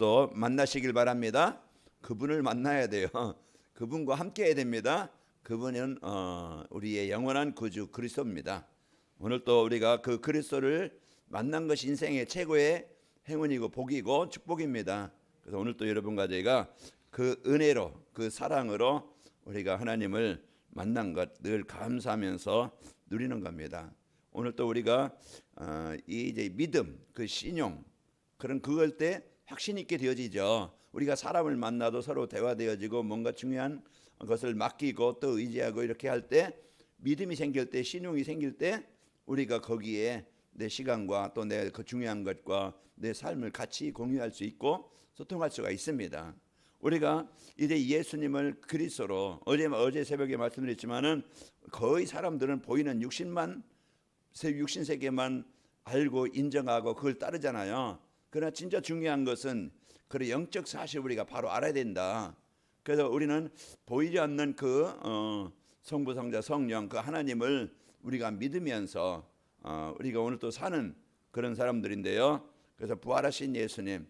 또 만나시길 바랍니다. 그분을 만나야 돼요. 그분과 함께 해야 됩니다. 그분은 우리의 영원한 구주 그리스도입니다. 오늘 또 우리가 그 그리스도를 만난 것이 인생의 최고의 행운이고 복이고 축복입니다. 그래서 오늘 또 여러분과 저희가 그 은혜로 그 사랑으로 우리가 하나님을 만난 것 늘 감사하면서 누리는 겁니다. 오늘 또 우리가 이 이제 믿음, 그 신용 그런 그걸 때 확신 있게 되어지죠. 우리가 사람을 만나도 서로 대화되어지고 뭔가 중요한 것을 맡기고 또 의지하고 이렇게 할 때 믿음이 생길 때 신용이 생길 때 우리가 거기에 내 시간과 또 내 그 중요한 것과 내 삶을 같이 공유할 수 있고 소통할 수가 있습니다. 우리가 이제 예수님을 그리스도로 어제 새벽에 말씀드렸지만은 거의 사람들은 보이는 육신 세계만 알고 인정하고 그걸 따르잖아요. 그러나 진짜 중요한 것은 그 영적 사실 우리가 바로 알아야 된다. 그래서 우리는 보이지 않는 그 성부 성자 성령 그 하나님을 우리가 믿으면서 우리가 오늘 또 사는 그런 사람들인데요. 그래서 부활하신 예수님,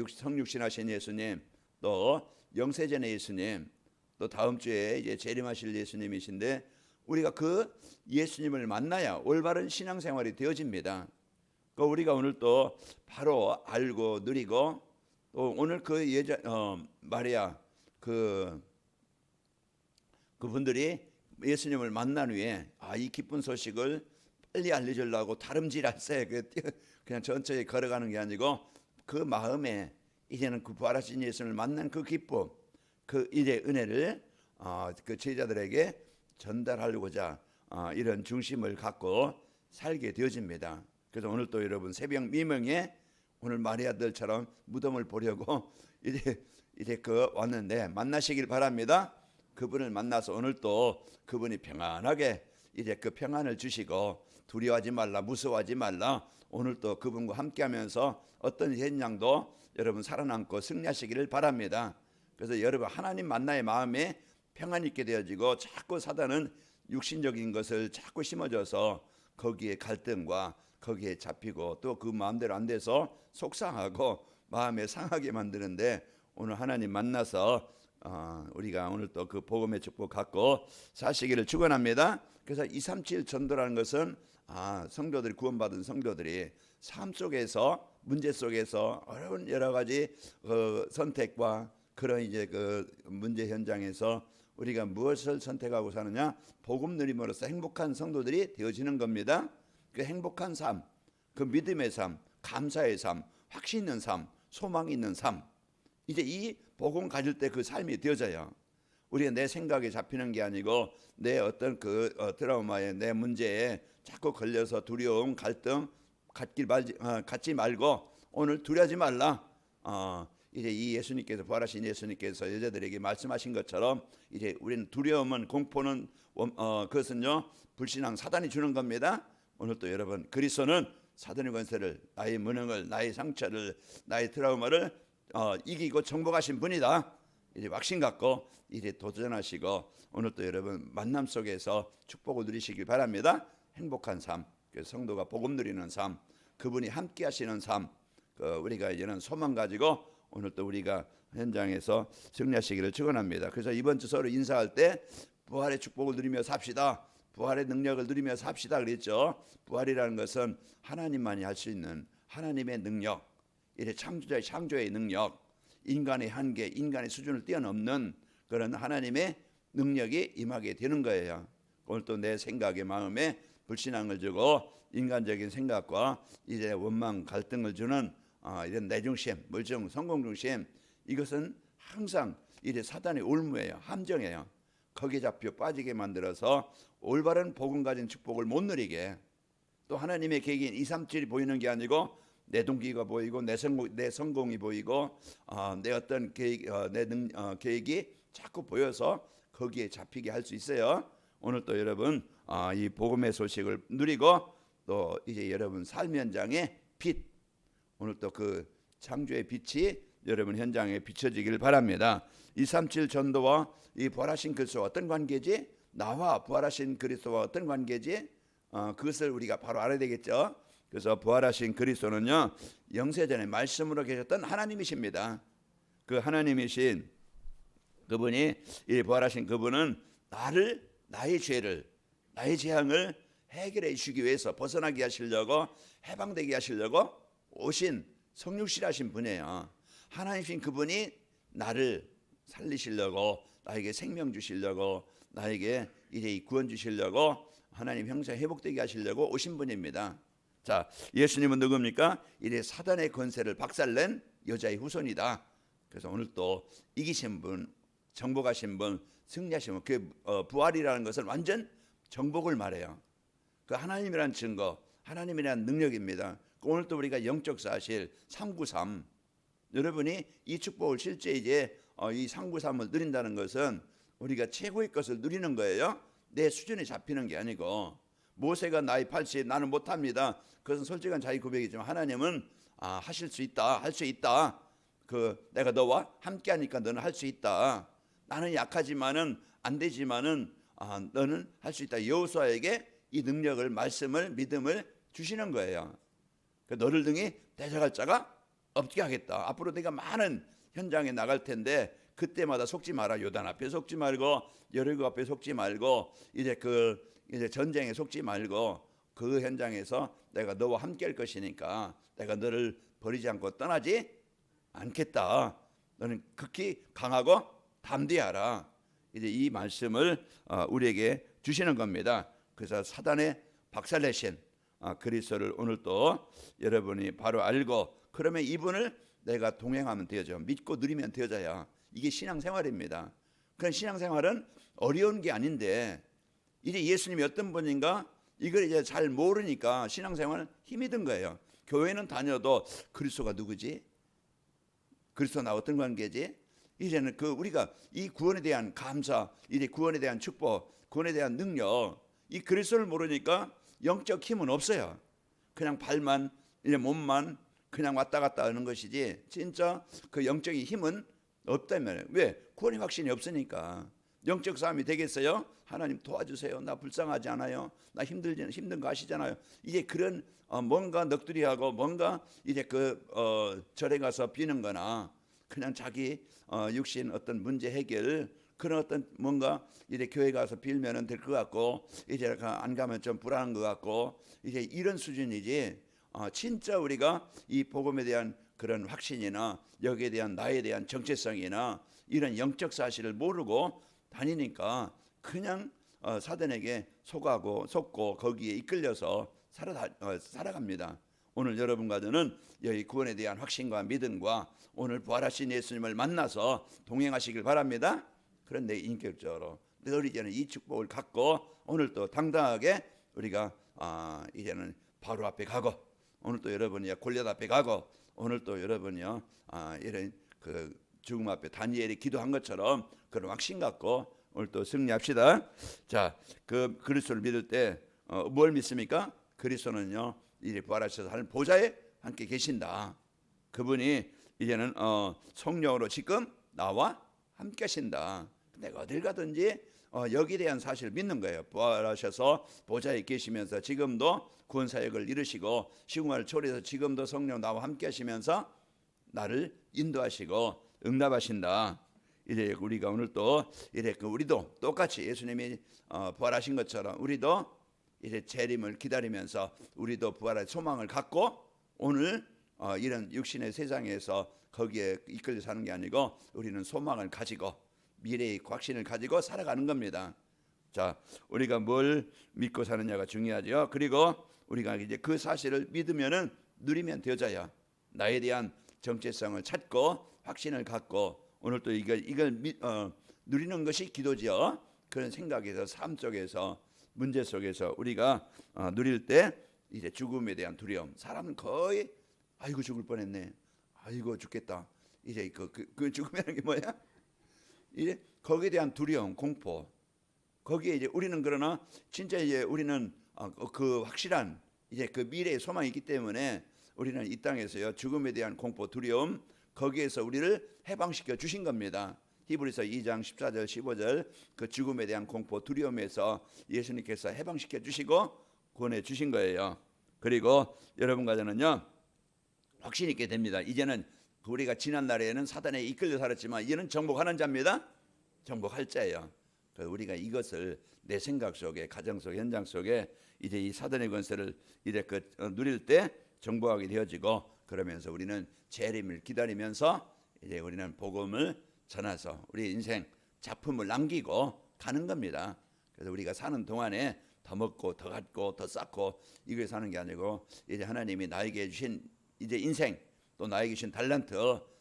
성육신하신 예수님, 또 영세전의 예수님, 또 다음 주에 이제 재림하실 예수님이신데 우리가 그 예수님을 만나야 올바른 신앙생활이 되어집니다. 그 우리가 오늘 또 바로 알고 누리고 또 오늘 그 마리아 그분들이 예수님을 만난 후에 이 기쁜 소식을 빨리 알려주려고 다름질할새 그냥 천천히 걸어가는 게 아니고 그 마음에 이제는 그 부활하신 예수님을 만난 그 기쁨, 그 이제 은혜를 그 제자들에게 전달하려고자 이런 중심을 갖고 살게 되어집니다. 그래서 오늘 또 여러분 새벽 미명에 오늘 마리아들처럼 무덤을 보려고 이제 그 왔는데 만나시길 바랍니다. 그분을 만나서 오늘 또 그분이 평안하게 이제 그 평안을 주시고 두려워하지 말라 무서워하지 말라 오늘 또 그분과 함께하면서 어떤 현장도 여러분 살아남고 승리하시기를 바랍니다. 그래서 여러분 하나님 만나의 마음에 평안이 있게 되어지고 자꾸 사단은 육신적인 것을 자꾸 심어줘서 거기에 갈등과 거기에 잡히고 또 그 마음대로 안 돼서 속상하고 마음에 상하게 만드는데 오늘 하나님 만나서 우리가 오늘 또 그 복음의 축복 갖고 사시기를 축원합니다. 그래서 237 전도라는 것은 성도들이 구원받은 성도들이 삶 속에서 문제 속에서 어려운 여러 가지 선택과 그런 이제 그 문제 현장에서 우리가 무엇을 선택하고 사느냐 복음 누림으로써 행복한 성도들이 되어지는 겁니다. 그 행복한 삶, 그 믿음의 삶, 감사의 삶, 확신 있는 삶, 소망이 있는 삶 이제 이 복음 가질 때 그 삶이 되어져요. 우리가 내 생각에 잡히는 게 아니고 내 어떤 그 트라우마에 내 문제에 자꾸 걸려서 두려움, 갈등 갖지 말고 오늘 두려워하지 말라. 이제 이 예수님께서 부활하신 예수님께서 여자들에게 말씀하신 것처럼 이제 우리는 두려움은 공포는 그것은요 불신앙 사단이 주는 겁니다. 오늘 또 여러분 그리스도는 사단의 권세를 나의 무능을 나의 상처를 나의 트라우마를 이기고 정복하신 분이다. 이제 확신 갖고 이제 도전하시고 오늘 또 여러분 만남 속에서 축복을 누리시길 바랍니다. 행복한 삶, 성도가 복음 누리는 삶, 그분이 함께 하시는 삶, 우리가 이제는 소망 가지고 오늘 또 우리가 현장에서 승리하시기를 축원합니다. 그래서 이번 주 서로 인사할 때 부활의 축복을 누리며 삽시다. 부활의 능력을 누리며 삽시다 그랬죠. 부활이라는 것은 하나님만이 할 수 있는 하나님의 능력, 이래 창조의 능력, 인간의 한계, 인간의 수준을 뛰어넘는 그런 하나님의 능력이 임하게 되는 거예요. 오늘 또 내 생각의 마음에 불신앙을 주고 인간적인 생각과 이제 원망 갈등을 주는 이런 내중심, 물중, 성공중심 이것은 항상 이제 사단의 올무예요. 함정이에요. 거기에 잡혀 빠지게 만들어서 올바른 복음 가진 축복을 못 누리게 또 하나님의 계획인 237이 보이는 게 아니고 내 동기가 보이고 내 성공이 보이고 내 어떤 계획이 자꾸 보여서 거기에 잡히게 할 수 있어요. 오늘 또 여러분 이 복음의 소식을 누리고 또 이제 여러분 삶 현장의 빛 오늘 또 그 창조의 빛이 여러분 현장에 비춰지길 바랍니다. 237 전도와 이 부활하신 그리스도와 어떤 관계지? 나와 부활하신 그리스도와 어떤 관계지? 그것을 우리가 바로 알아야 되겠죠. 그래서 부활하신 그리스도는요, 영세전에 말씀으로 계셨던 하나님이십니다. 그 하나님이신 그분이, 이 부활하신 그분은 나의 죄를, 나의 재앙을 해결해 주기 위해서, 벗어나게 하시려고, 해방되게 하시려고 오신 성육신하신 분이에요. 하나님이신 그분이 나를 살리시려고, 나에게 생명 주시려고, 나에게 이제 구원 주시려고, 하나님 형상 회복되게 하시려고 오신 분입니다. 자, 예수님은 누굽니까? 이제 사단의 권세를 박살낸 여자의 후손이다. 그래서 오늘 또 이기신 분, 정복하신 분, 승리하신 분, 그 부활이라는 것은 완전 정복을 말해요. 그 하나님이란 증거, 하나님이란 능력입니다. 오늘 또 우리가 영적 사실 393, 여러분이 이 축복을 실제 이제 이 393을 누린다는 것은 우리가 최고의 것을 누리는 거예요. 내 수준에 잡히는 게 아니고, 모세가 나이 80, 나는 못합니다. 그것은 솔직한 자기 고백이지만 하나님은 하실 수 있다, 할 수 있다. 그 내가 너와 함께하니까 너는 할 수 있다. 나는 약하지만은 안 되지만은 너는 할 수 있다. 여호수아에게 이 능력을, 말씀을, 믿음을 주시는 거예요. 너를 등이 대적할 자가 없게 하겠다. 앞으로 내가 많은 현장에 나갈 텐데 그때마다 속지 마라. 요단 앞에 속지 말고, 여리고 앞에 속지 말고, 이제 전쟁에 속지 말고, 그 현장에서 내가 너와 함께할 것이니까 내가 너를 버리지 않고 떠나지 않겠다. 너는 극히 강하고 담대하라. 이제 이 말씀을 우리에게 주시는 겁니다. 그래서 사단의 박살내신 그리스도를 오늘 또 여러분이 바로 알고, 그러면 이분을 내가 동행하면 되죠. 믿고 누리면 되어져야. 이게 신앙생활입니다. 그런 신앙생활은 어려운 게 아닌데, 이제 예수님이 어떤 분인가 이걸 이제 잘 모르니까 신앙생활은 힘이 든 거예요. 교회는 다녀도 그리스도가 누구지? 그리스도나 어떤 관계지? 이제는 우리가 이 구원에 대한 감사, 이제 구원에 대한 축복, 구원에 대한 능력, 이 그리스도를 모르니까 영적 힘은 없어요. 그냥 발만, 이제 몸만 그냥 왔다 갔다 하는 것이지, 진짜 그 영적인 힘은 없다면. 왜? 구원의 확신이 없으니까. 영적 싸움이 되겠어요? 하나님 도와주세요. 나 불쌍하지 않아요? 나 힘든 거 아시잖아요. 이제 그런 뭔가 넋두리하고, 뭔가 이제 절에 가서 비는 거나, 그냥 자기 육신 어떤 문제 해결, 그런 어떤 뭔가 이제 교회 가서 빌면은 될 것 같고, 이제 안 가면 좀 불안한 것 같고, 이제 이런 수준이지, 진짜 우리가 이 복음에 대한 그런 확신이나 여기에 대한 나에 대한 정체성이나 이런 영적 사실을 모르고 다니니까 그냥 사단에게 속고 거기에 이끌려서 살아갑니다. 오늘 여러분과 저는 여기 구원에 대한 확신과 믿음과 오늘 부활하신 예수님을 만나서 동행하시길 바랍니다. 그런데 인격적으로 늘 이제는 이 축복을 갖고 오늘 또 당당하게 우리가 이제는 바로 앞에 가고, 오늘 또 여러분이 골리앗 앞에 가고, 오늘 또 여러분이요 이런 죽음 앞에 다니엘이 기도한 것처럼 그런 확신 갖고 오늘 또 승리합시다. 자, 그리스도를 믿을 때 뭘 믿습니까? 그리스도는요 이제 부활하셔서 하늘 보좌에 함께 계신다. 그분이 이제는 성령으로 지금 나와 함께 하신다. 내가 어딜 가든지 여기에 대한 사실을 믿는 거예요. 부활하셔서 보좌에 계시면서 지금도 구원 사역을 이루시고 시공간을 초월해서 지금도 성령 나와 함께 하시면서 나를 인도하시고 응답하신다. 이제 우리가 오늘 또 우리도 똑같이 예수님이 부활하신 것처럼 우리도 이제 재림을 기다리면서 우리도 부활할 소망을 갖고 오늘 이런 육신의 세상에서 거기에 이끌려 사는 게 아니고 우리는 소망을 가지고 미래의 확신을 가지고 살아가는 겁니다. 자, 우리가 뭘 믿고 사느냐가 중요하죠. 그리고 우리가 이제 그 사실을 믿으면은 누리면 되어져야 나에 대한 정체성을 찾고 확신을 갖고 오늘 또 이걸 누리는 것이 기도죠. 그런 생각에서 삶 속에서 문제 속에서 우리가 누릴 때 이제 죽음에 대한 두려움. 사람은 거의 아이고 죽을 뻔했네. 아이고 죽겠다. 이제 그 죽음이라는 게 뭐야? 이제 거기에 대한 두려움, 공포. 거기에 이제 우리는 그러나 진짜 이제 우리는 그 확실한 이제 그 미래의 소망이 있기 때문에 우리는 이 땅에서요 죽음에 대한 공포, 두려움 거기에서 우리를 해방시켜 주신 겁니다. 히브리서 2장 14절 15절 그 죽음에 대한 공포, 두려움에서 예수님께서 해방시켜 주시고 구원해 주신 거예요. 그리고 여러분 가정은요 확신 있게 됩니다. 이제는 우리가 지난 날에는 사단에 이끌려 살았지만 이제는 정복하는 자입니다. 정복할 자예요. 우리가 이것을 내 생각 속에, 가정 속, 현장 속에 이제 이 사단의 권세를 이제 누릴 때 정복하게 되어지고, 그러면서 우리는 재림을 기다리면서 이제 우리는 복음을 전해서 우리 인생 작품을 남기고 가는 겁니다. 그래서 우리가 사는 동안에 더 먹고 더 갖고 더 쌓고 이걸 사는 게 아니고, 이제 하나님이 나에게 주신 이제 인생, 또 나에게 주신 달란트,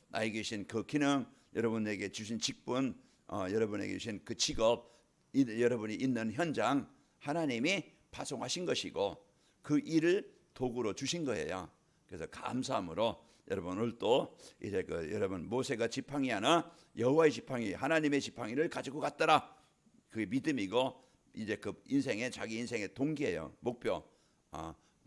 나에게 주신 그 기능, 여러분에게 주신 직분, 여러분에게 주신 그 직업, 여러분이 있는 현장, 하나님이 파송하신 것이고 그 일을 도구로 주신 거예요. 그래서 감사함으로 여러분 오늘 또 이제 여러분 모세가 지팡이 하나, 여호와의 지팡이, 하나님의 지팡이를 가지고 갔더라. 그게 믿음이고 이제 그 인생의 자기 인생의 동기예요. 목표.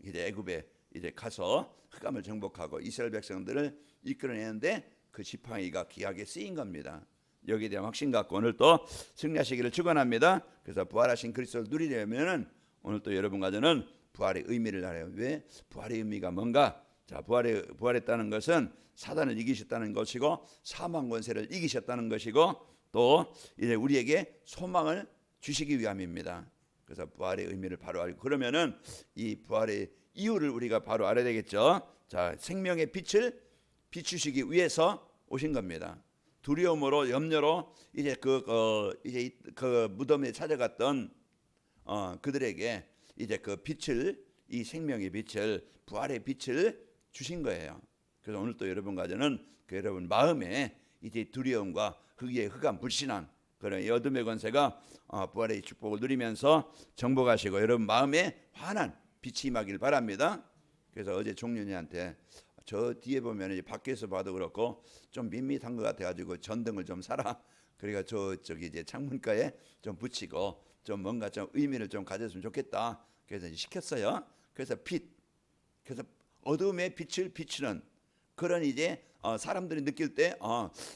이제 애굽에 이제 가서 흑암을 정복하고 이스라엘 백성들을 이끌어내는데 그 지팡이가 귀하게 쓰인 겁니다. 여기에 대한 확신 갖고 오늘 또 승리하시기를 축원합니다. 그래서 부활하신 그리스도를 누리려면은 오늘 또 여러분 가정은 부활의 의미를 알아요. 왜? 부활의 의미가 뭔가? 자, 부활했다는 것은 사단을 이기셨다는 것이고 사망 권세를 이기셨다는 것이고 또 이제 우리에게 소망을 주시기 위함입니다. 그래서 부활의 의미를 바로 알고, 그러면은 이 부활의 이유를 우리가 바로 알아야 되겠죠. 자, 생명의 빛을 비추시기 위해서 오신 겁니다. 두려움으로 염려로 이제 그 무덤에 찾아갔던 그들에게 이제 그 빛을, 이 생명의 빛을, 부활의 빛을 주신 거예요. 그래서 오늘 또 여러분 가정은 그 여러분 마음에 이제 두려움과 흑암 불신앙, 그런 어둠의 권세가 부활의 축복을 누리면서 정복하시고 여러분 마음에 환한 빛이 임하길 바랍니다. 그래서 어제 종윤이한테 저 뒤에 보면 이제 밖에서 봐도 그렇고 좀 밋밋한 것 같아가지고 전등을 좀 사라. 그러니까 저기 이제 창문가에 좀 붙이고 좀 뭔가 좀 의미를 좀 가졌으면 좋겠다. 그래서 이제 시켰어요. 그래서 그래서 어둠의 빛을 비추는 그런 이제 사람들이 느낄 때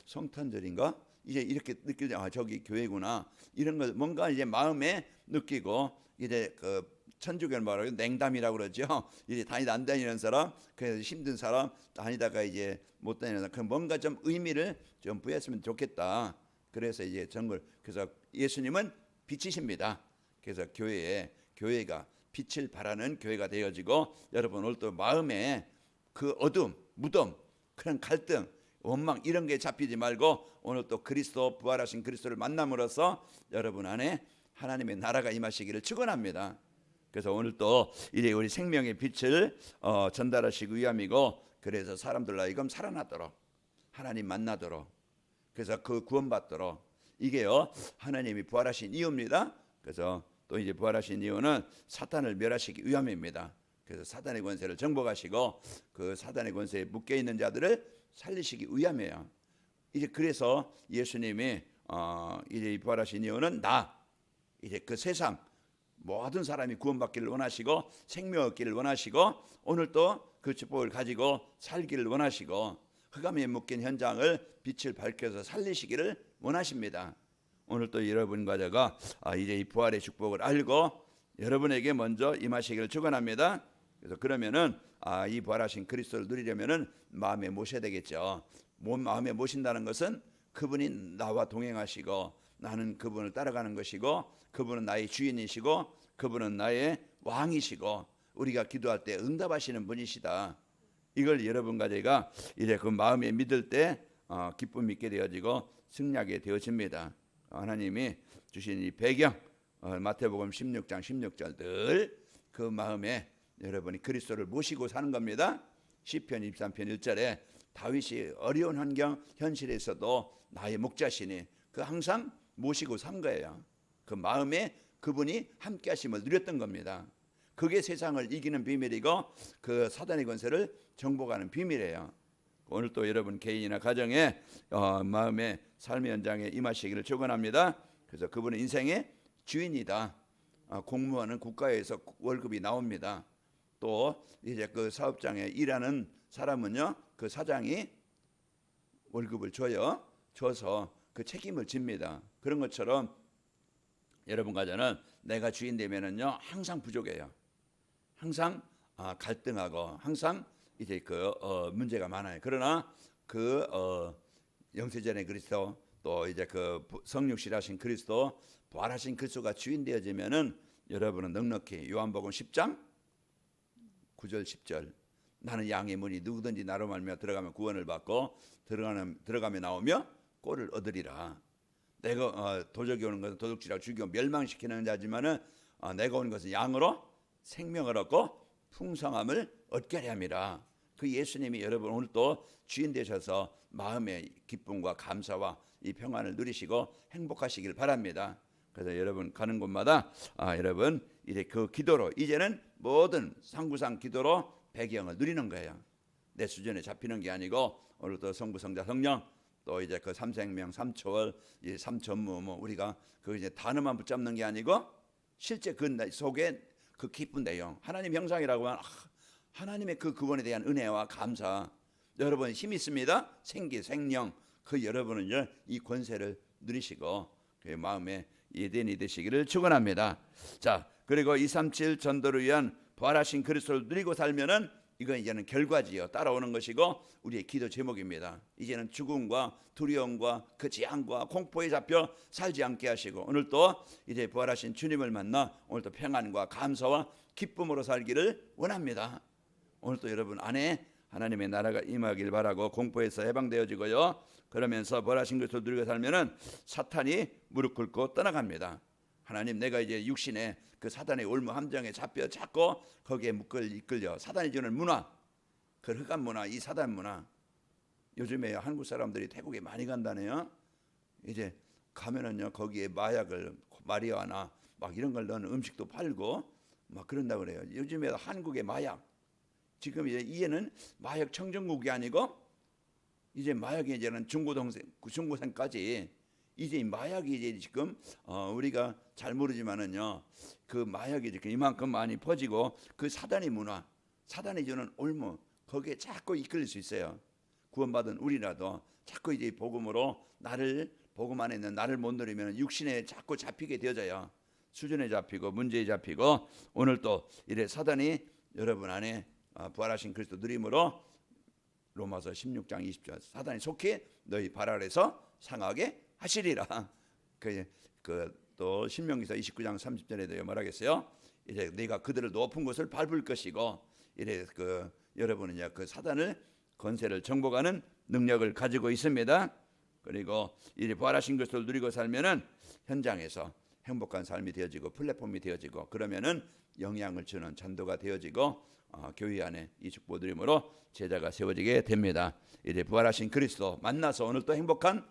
성탄절인가? 이제 이렇게 느낄 때 저기 교회구나. 이런 걸 뭔가 이제 마음에 느끼고 이제 그 천주교를 말하고 냉담이라고 그러죠. 이제 안 다니는 사람, 그래서 힘든 사람, 다니다가 이제 못 다니는 사람, 그 뭔가 좀 의미를 좀 부여했으면 좋겠다. 그래서 이제 그래서 예수님은 빛이십니다. 그래서 교회가 빛을 발하는 교회가 되어지고 여러분 오늘 또 마음에 그 어둠, 무덤, 그런 갈등, 원망 이런 게 잡히지 말고 오늘 또 부활하신 그리스도를 만남으로써 여러분 안에 하나님의 나라가 임하시기를 축원합니다. 그래서 오늘 또 이제 우리 생명의 빛을 전달하시기 위함이고, 그래서 사람들 하여금 살아나도록, 하나님 만나도록, 그래서 그 구원받도록, 이게요 하나님이 부활하신 이유입니다. 그래서 또 이제 부활하신 이유는 사탄을 멸하시기 위함입니다. 그래서 사단의 권세를 정복하시고 그 사단의 권세에 묶여 있는 자들을 살리시기 위함이에요. 이제 그래서 예수님이 이제 부활하신 이유는 이제 그 세상 모든 사람이 구원받기를 원하시고 생명 얻기를 원하시고 오늘 또 그 축복을 가지고 살기를 원하시고 흑암에 묶인 현장을 빛을 밝혀서 살리시기를 원하십니다. 오늘 또 여러분과 제가 이제 이 부활의 축복을 알고 여러분에게 먼저 임하시기를 축원합니다. 그래서 그러면은 이 부활하신 그리스도를 누리려면은 마음에 모셔야 되겠죠. 마음에 모신다는 것은 그분이 나와 동행하시고 나는 그분을 따라가는 것이고 그분은 나의 주인이시고 그분은 나의 왕이시고 우리가 기도할 때 응답하시는 분이시다. 이걸 여러분과 제가 이제 그 마음에 믿을 때 기쁨 있게 되어지고 승리하게 되어집니다. 하나님이 주신 이 배경 마태복음 16장 16절 늘 그 마음에 여러분이 그리스도를 모시고 사는 겁니다. 시편 23편 1절에 다윗이 어려운 환경 현실에서도 나의 목자시니 그 항상 모시고 산 거예요. 그 마음에 그분이 함께 하심을 누렸던 겁니다. 그게 세상을 이기는 비밀이고 그 사단의 권세를 정복하는 비밀이에요. 오늘 또 여러분 개인이나 가정에 마음의 삶의 현장에 임하시기를 축원합니다. 그래서 그분은 인생의 주인이다. 공무원은 국가에서 월급이 나옵니다. 또 이제 그 사업장에 일하는 사람은요, 그 사장이 월급을 줘서 그 책임을 집니다. 그런 것처럼 여러분 가정은 내가 주인 되면은요 항상 부족해요. 항상 갈등하고 항상 이제 문제가 많아요. 그러나 영세전의 그리스도 또 이제 성육신하신 그리스도 부활하신 그리스도가 주인 되어지면은 여러분은 넉넉히 요한복음 10장 9절 10절 나는 양의 문이 누구든지 나로 말미암아 들어가면 구원을 받고 들어가며 나오며 꼴을 얻으리라. 내가 도적이 오는 것은 도둑질하고 죽이고 멸망시키는 자지만은 내가 온 것은 양으로 생명을 얻고 풍성함을 얻게 하려 함이라. 그 예수님이 여러분 오늘 또 주인 되셔서 마음의 기쁨과 감사와 이 평안을 누리시고 행복하시길 바랍니다. 그래서 여러분 가는 곳마다 여러분 이제 그 기도로 이제는 모든 상구상 기도로 배경을 누리는 거예요. 내 수준에 잡히는 게 아니고 오늘 또 성부 성자 성령 또 이제 그 삼생명 삼초월 이 삼천무 뭐 우리가 그 이제 단어만 붙잡는 게 아니고 실제 그 속에 그 기쁜 내용 하나님 형상이라고 하면 하나님의 그 구원에 대한 은혜와 감사 여러분 힘이 있습니다. 생기 생명 그 여러분은요 이 권세를 누리시고 그 마음에 예den이 되시기를 축원합니다. 자 그리고 237 전도를 위한 부활하신 그리스도를 누리고 살면은 이건 이제는 결과지요. 따라오는 것이고 우리의 기도 제목입니다. 이제는 죽음과 두려움과 그 재앙과 공포에 잡혀 살지 않게 하시고 오늘 또 이제 부활하신 주님을 만나 오늘 또 평안과 감사와 기쁨으로 살기를 원합니다. 오늘 또 여러분 안에 하나님의 나라가 임하길 바라고 공포에서 해방되어지고요. 그러면서 부활하신 그리스도를 누리고 살면은 사탄이 무릎 꿇고 떠나갑니다. 하나님 내가 이제 육신에 그 사단의 올무 함정에 잡혀 자꾸 거기에 이끌려 사단이 주는 문화 그 흑암 문화 이 사단 문화 요즘에 한국 사람들이 태국에 많이 간다네요. 이제 가면은요 거기에 마약을 마리아나 막 이런 걸 넣은 음식도 팔고 막 그런다 그래요. 요즘에 한국의 마약 지금 이제는 마약 청정국이 아니고 이제 마약이 이제는 중고생까지 이제 마약이 이제 지금 우리가 잘 모르지만은요 그 마약이 이렇게 이만큼 많이 퍼지고 그 사단의 문화 사단이 주는 올무 거기에 자꾸 이끌릴 수 있어요. 구원받은 우리라도 자꾸 이제 복음으로 복음 안에 있는 나를 못 누리면 육신에 자꾸 잡히게 되어져요. 수준에 잡히고 문제에 잡히고 오늘 또 이래 사단이 여러분 안에 부활하신 그리스도 누림으로 로마서 16장 20절 사단이 속히 너희 발 아래서 상하게 하시리라. 또 신명기서 29장 30절에도 말하겠어요. 이제 네가 그들을 높은 곳을 밟을 것이고 이래 여러분은 그 사단을 권세를 정복하는 능력을 가지고 있습니다. 그리고 이제 부활하신 것을 누리고 살면은 현장에서 행복한 삶이 되어지고 플랫폼이 되어지고 그러면은 영향을 주는 전도가 되어지고 교회 안에 이 축복 누림으로 제자가 세워지게 됩니다. 이제 부활하신 그리스도 만나서 오늘 또 행복한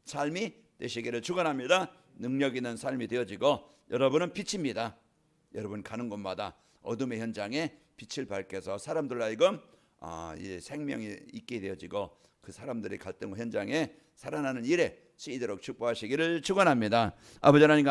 삶이 되시기를 축원합니다. 능력 있는 삶이 되어지고 여러분은 빛입니다. 여러분 가는 곳마다 어둠의 현장에 빛을 밝혀서 사람들 하여금 이제 생명이 있게 되어지고 그 사람들의 갈등 현장에 살아나는 일에 쓰이도록 축복하시기를 축원합니다. 아버지 하나님